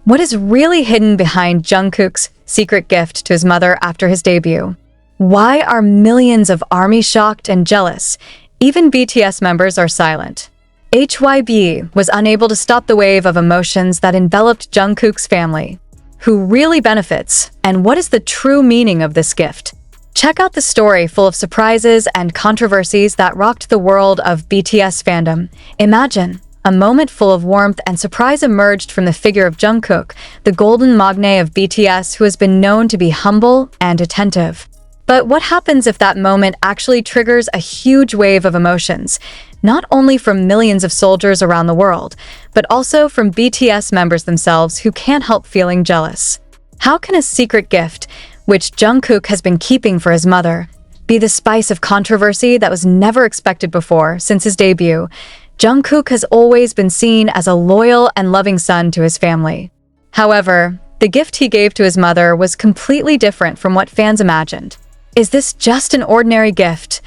What is really hidden behind Jungkook's secret gift to his mother after his debut? Why are millions of ARMY shocked and jealous? Even BTS members are silent. HYB was unable to stop the wave of emotions that enveloped Jungkook's family. Who really benefits, and what is the true meaning of this gift? Check out the story full of surprises and controversies that rocked the world of BTS fandom. Imagine a moment full of warmth and surprise emerged from the figure of Jungkook, the golden magne of BTS who has been known to be humble and attentive. But what happens if that moment actually triggers a huge wave of emotions, not only from millions of soldiers around the world, but also from BTS members themselves who can't help feeling jealous? How can a secret gift, which Jungkook has been keeping for his mother, be the spice of controversy that was never expected before since his debut? Jungkook has always been seen as a loyal and loving son to his family. However, the gift he gave to his mother was completely different from what fans imagined. Is this just an ordinary gift,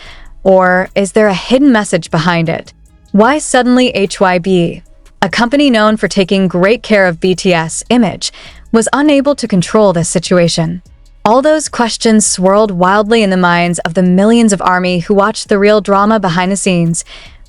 or is there a hidden message behind it? Why suddenly HYB, a company known for taking great care of BTS' image, was unable to control this situation? All those questions swirled wildly in the minds of the millions of ARMY who watched the real drama behind the scenes.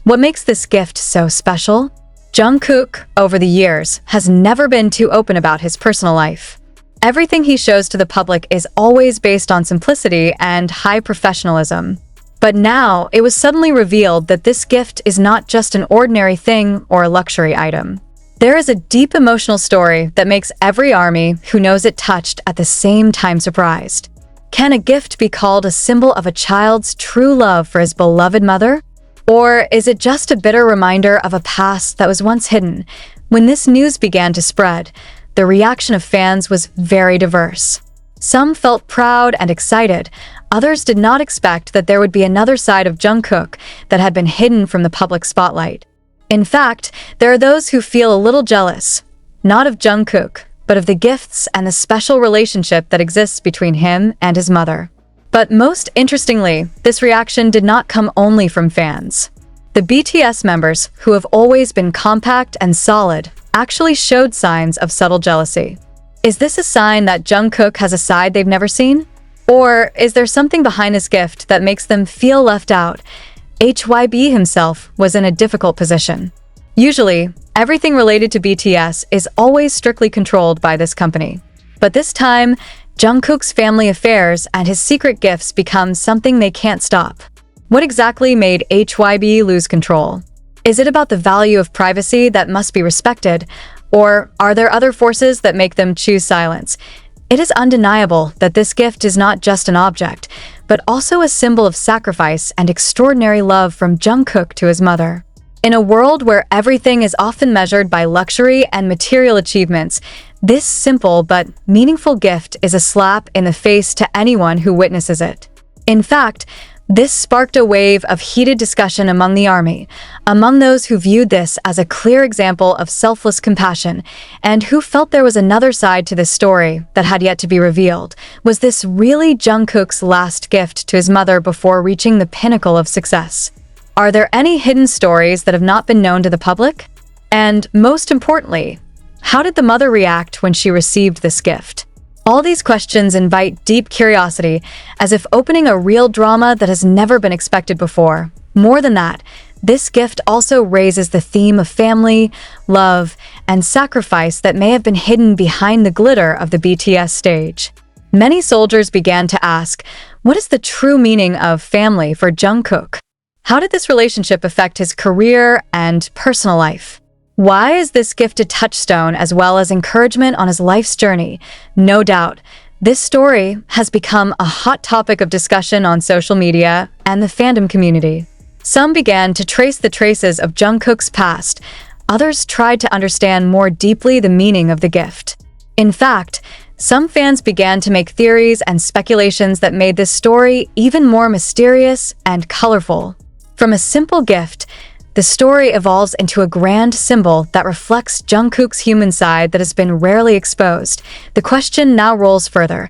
What makes this gift so special? Jungkook, over the years, has never been too open about his personal life. Everything he shows to the public is always based on simplicity and high professionalism. But now, it was suddenly revealed that this gift is not just an ordinary thing or a luxury item. There is a deep emotional story that makes every ARMY who knows it touched at the same time surprised. Can a gift be called a symbol of a child's true love for his beloved mother? Or is it just a bitter reminder of a past that was once hidden? When this news began to spread, the reaction of fans was very diverse. Some felt proud and excited. Others did not expect that there would be another side of Jungkook that had been hidden from the public spotlight. In fact, there are those who feel a little jealous, not of Jungkook, but of the gifts and the special relationship that exists between him and his mother. But most interestingly, this reaction did not come only from fans. The BTS members, who have always been compact and solid, actually showed signs of subtle jealousy. Is this a sign that Jungkook has a side they've never seen? Or is there something behind his gift that makes them feel left out? HYB himself was in a difficult position. Usually, everything related to BTS is always strictly controlled by this company. But this time, Jungkook's family affairs and his secret gifts become something they can't stop. What exactly made HYB lose control? Is it about the value of privacy that must be respected, or are there other forces that make them choose silence? It is undeniable that this gift is not just an object, but also a symbol of sacrifice and extraordinary love from Jungkook to his mother. In a world where everything is often measured by luxury and material achievements, this simple but meaningful gift is a slap in the face to anyone who witnesses it. In fact, this sparked a wave of heated discussion among the ARMY, among those who viewed this as a clear example of selfless compassion, and who felt there was another side to this story that had yet to be revealed. Was this really Jungkook's last gift to his mother before reaching the pinnacle of success? Are there any hidden stories that have not been known to the public? And most importantly, how did the mother react when she received this gift? All these questions invite deep curiosity, as if opening a real drama that has never been expected before. More than that, this gift also raises the theme of family, love, and sacrifice that may have been hidden behind the glitter of the BTS stage. Many soldiers began to ask, what is the true meaning of family for Jungkook? How did this relationship affect his career and personal life? Why is this gift a touchstone as well as encouragement on his life's journey? No doubt, this story has become a hot topic of discussion on social media and the fandom community. Some began to trace the traces of Jungkook's past. Others tried to understand more deeply the meaning of the gift. In fact, some fans began to make theories and speculations that made this story even more mysterious and colorful. From a simple gift, the story evolves into a grand symbol that reflects Jungkook's human side that has been rarely exposed. The question now rolls further.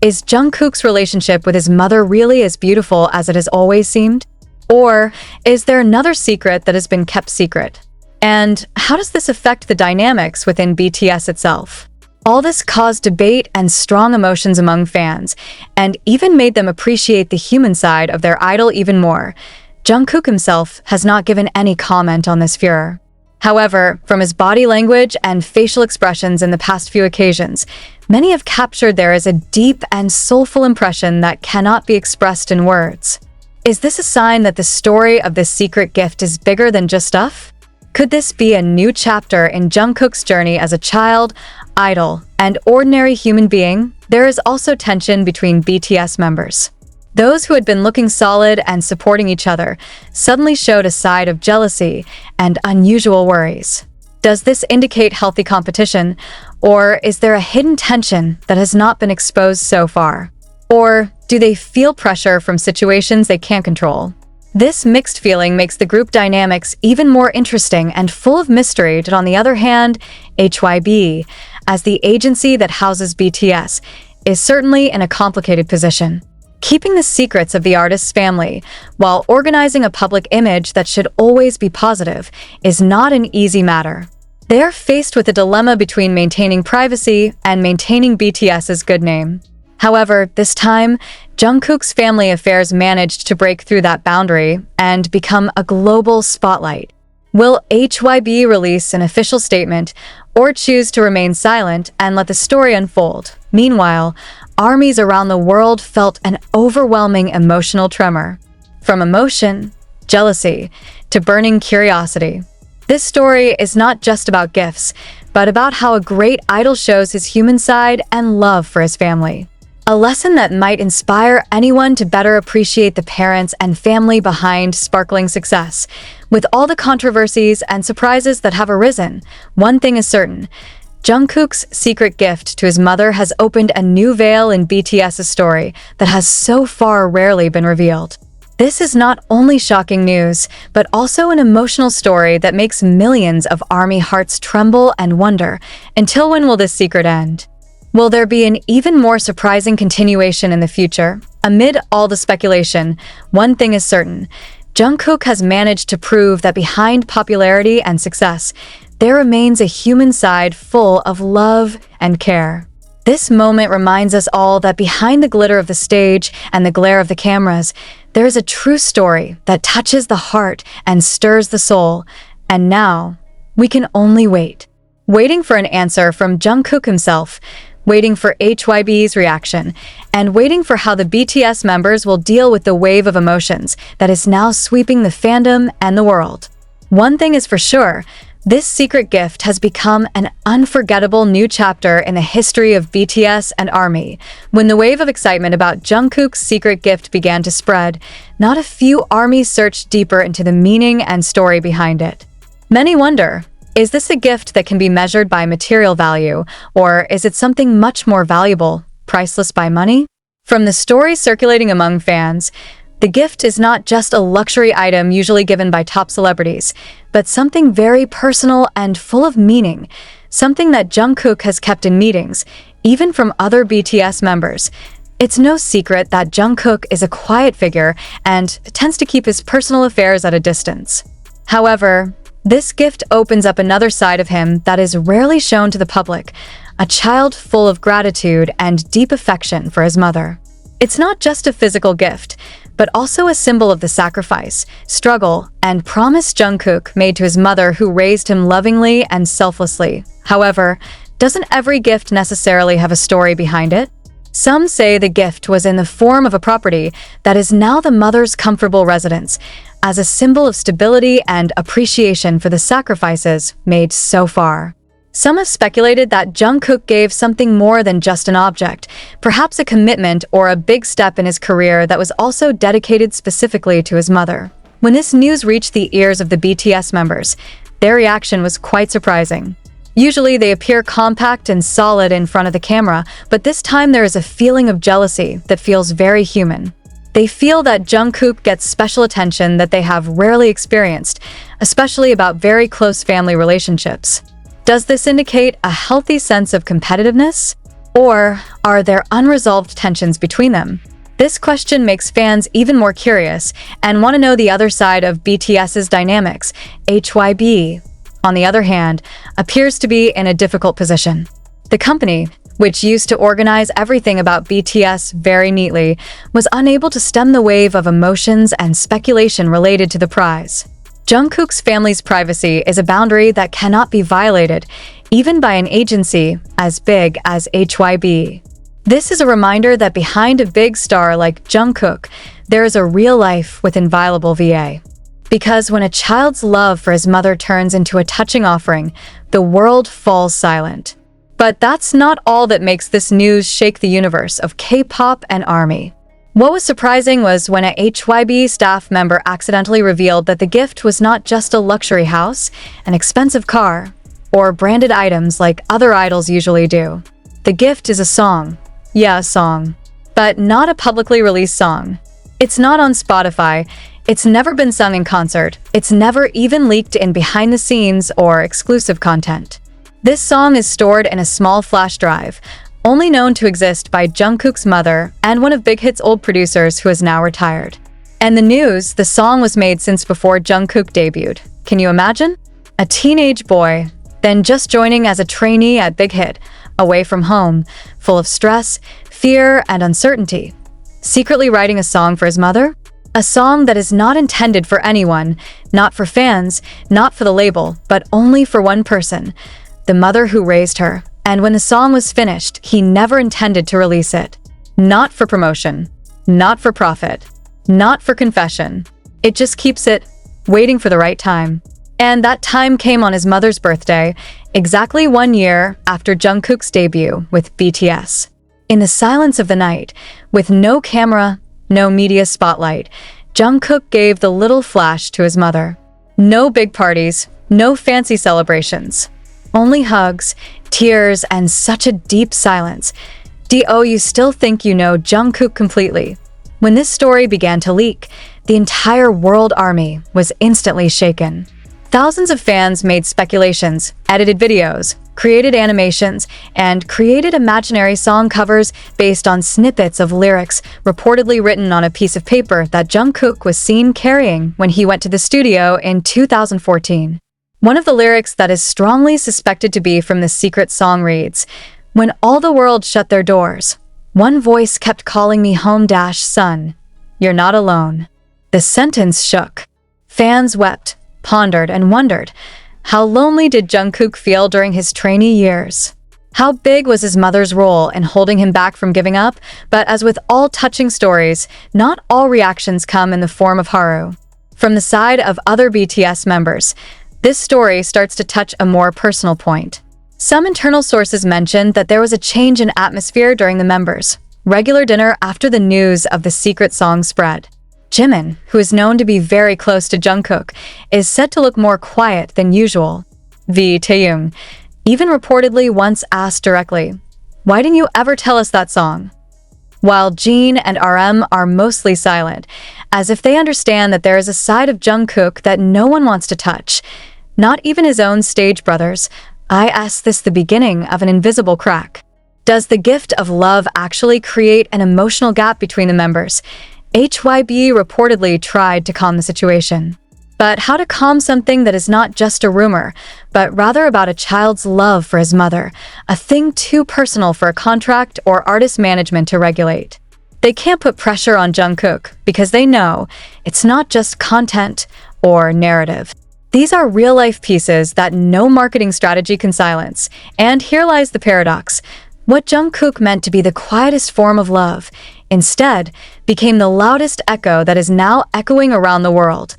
Is Jungkook's relationship with his mother really as beautiful as it has always seemed? Or is there another secret that has been kept secret? And how does this affect the dynamics within BTS itself? All this caused debate and strong emotions among fans, and even made them appreciate the human side of their idol even more. Jungkook himself has not given any comment on this furor. However, from his body language and facial expressions in the past few occasions, many have captured there as a deep and soulful impression that cannot be expressed in words. Is this a sign that the story of this secret gift is bigger than just stuff? Could this be a new chapter in Jungkook's journey as a child, idol, and ordinary human being? There is also tension between BTS members. Those who had been looking solid and supporting each other suddenly showed a side of jealousy and unusual worries. Does this indicate healthy competition, or is there a hidden tension that has not been exposed so far? Or do they feel pressure from situations they can't control? This mixed feeling makes the group dynamics even more interesting and full of mystery. On the other hand, HYB, as the agency that houses BTS, is certainly in a complicated position. Keeping the secrets of the artist's family while organizing a public image that should always be positive is not an easy matter. They are faced with a dilemma between maintaining privacy and maintaining BTS's good name. However, this time, Jungkook's family affairs managed to break through that boundary and become a global spotlight. Will HYB release an official statement or choose to remain silent and let the story unfold? Meanwhile, armies around the world felt an overwhelming emotional tremor. From emotion, jealousy, to burning curiosity. This story is not just about gifts, but about how a great idol shows his human side and love for his family. A lesson that might inspire anyone to better appreciate the parents and family behind sparkling success. With all the controversies and surprises that have arisen, one thing is certain: Jungkook's secret gift to his mother has opened a new veil in BTS's story that has so far rarely been revealed. This is not only shocking news, but also an emotional story that makes millions of ARMY hearts tremble and wonder, until when will this secret end? Will there be an even more surprising continuation in the future? Amid all the speculation, one thing is certain: Jungkook has managed to prove that behind popularity and success, there remains a human side full of love and care. This moment reminds us all that behind the glitter of the stage and the glare of the cameras, there is a true story that touches the heart and stirs the soul. And now, we can only wait. Waiting for an answer from Jungkook himself, waiting for HYB's reaction, and waiting for how the BTS members will deal with the wave of emotions that is now sweeping the fandom and the world. One thing is for sure: this secret gift has become an unforgettable new chapter in the history of BTS and ARMY. When the wave of excitement about Jungkook's secret gift began to spread, not a few ARMYs searched deeper into the meaning and story behind it. Many wonder, is this a gift that can be measured by material value, or is it something much more valuable, priceless by money? From the stories circulating among fans, the gift is not just a luxury item usually given by top celebrities, but something very personal and full of meaning, something that Jungkook has kept in meetings, even from other BTS members. It's no secret that Jungkook is a quiet figure and tends to keep his personal affairs at a distance. However, this gift opens up another side of him that is rarely shown to the public, a child full of gratitude and deep affection for his mother. It's not just a physical gift, but also a symbol of the sacrifice, struggle, and promise Jungkook made to his mother, who raised him lovingly and selflessly. However, doesn't every gift necessarily have a story behind it? Some say the gift was in the form of a property that is now the mother's comfortable residence, as a symbol of stability and appreciation for the sacrifices made so far. Some have speculated that Jungkook gave something more than just an object, perhaps a commitment or a big step in his career that was also dedicated specifically to his mother. When this news reached the ears of the BTS members, their reaction was quite surprising. Usually they appear compact and solid in front of the camera, but this time there is a feeling of jealousy that feels very human. They feel that Jungkook gets special attention that they have rarely experienced, especially about very close family relationships. Does this indicate a healthy sense of competitiveness? Or are there unresolved tensions between them? This question makes fans even more curious and want to know the other side of BTS's dynamics. HYB, on the other hand, appears to be in a difficult position. The company, which used to organize everything about BTS very neatly, was unable to stem the wave of emotions and speculation related to the prize. Jungkook's family's privacy is a boundary that cannot be violated, even by an agency as big as HYB. This is a reminder that behind a big star like Jungkook, there is a real life with inviolable VA. Because when a child's love for his mother turns into a touching offering, the world falls silent. But that's not all that makes this news shake the universe of K-pop and ARMY. What was surprising was when a HYB staff member accidentally revealed that the gift was not just a luxury house, an expensive car, or branded items like other idols usually do. The gift is a song. Yeah, a song. But not a publicly released song. It's not on Spotify. It's never been sung in concert. It's never even leaked in behind the scenes or exclusive content. This song is stored in a small flash drive, only known to exist by Jungkook's mother and one of Big Hit's old producers who is now retired. And the song was made since before Jungkook debuted. Can you imagine? A teenage boy, then just joining as a trainee at Big Hit, away from home, full of stress, fear, and uncertainty. Secretly writing a song for his mother? A song that is not intended for anyone, not for fans, not for the label, but only for one person, the mother who raised her. And when the song was finished, he never intended to release it. Not for promotion, not for profit, not for confession. It just keeps it, waiting for the right time. And that time came on his mother's birthday, exactly 1 year after Jungkook's debut with BTS. In the silence of the night, with no camera, no media spotlight, Jungkook gave the little flash to his mother. No big parties, no fancy celebrations. Only hugs, tears, and such a deep silence. Do you still think you know Jungkook completely? When this story began to leak, the entire world army was instantly shaken. Thousands of fans made speculations, edited videos, created animations, and created imaginary song covers based on snippets of lyrics reportedly written on a piece of paper that Jungkook was seen carrying when he went to the studio in 2014. One of the lyrics that is strongly suspected to be from the secret song reads, "When all the world shut their doors, one voice kept calling me home, son. You're not alone." The sentence shook. Fans wept, pondered, and wondered, how lonely did Jungkook feel during his trainee years? How big was his mother's role in holding him back from giving up? But as with all touching stories, not all reactions come in the form of haru. From the side of other BTS members, this story starts to touch a more personal point. Some internal sources mentioned that there was a change in atmosphere during the members' regular dinner after the news of the secret song spread. Jimin, who is known to be very close to Jungkook, is said to look more quiet than usual. Taeil even reportedly once asked directly, "Why didn't you ever tell us that song?" While Jin and RM are mostly silent, as if they understand that there is a side of Jungkook that no one wants to touch, not even his own stage brothers. I ask this the beginning of an invisible crack. Does the gift of love actually create an emotional gap between the members? HYB reportedly tried to calm the situation. But how to calm something that is not just a rumor, but rather about a child's love for his mother, a thing too personal for a contract or artist management to regulate? They can't put pressure on Jungkook because they know it's not just content or narrative. These are real-life pieces that no marketing strategy can silence. And here lies the paradox. What Jungkook meant to be the quietest form of love, instead, became the loudest echo that is now echoing around the world.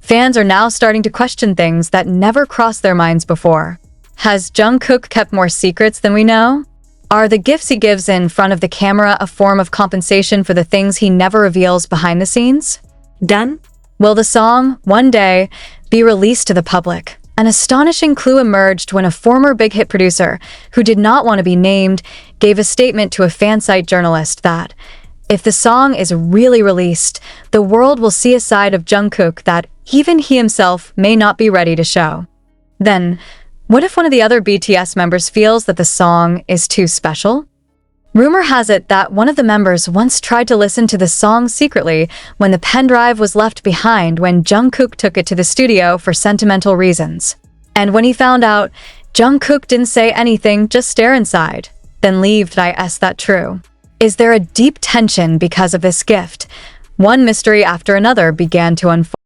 Fans are now starting to question things that never crossed their minds before. Has Jungkook kept more secrets than we know? Are the gifts he gives in front of the camera a form of compensation for the things he never reveals behind the scenes? Done? Will the song, one day, be released to the public? An astonishing clue emerged when a former Big Hit producer, who did not want to be named, gave a statement to a fan site journalist that, if the song is really released, the world will see a side of Jungkook that even he himself may not be ready to show. Then, what if one of the other BTS members feels that the song is too special? Rumor has it that one of the members once tried to listen to the song secretly when the pen drive was left behind when Jungkook took it to the studio for sentimental reasons. And when he found out, Jungkook didn't say anything, just stare inside. Then leave. Did I ask that true? Is there a deep tension because of this gift? One mystery after another began to unfold.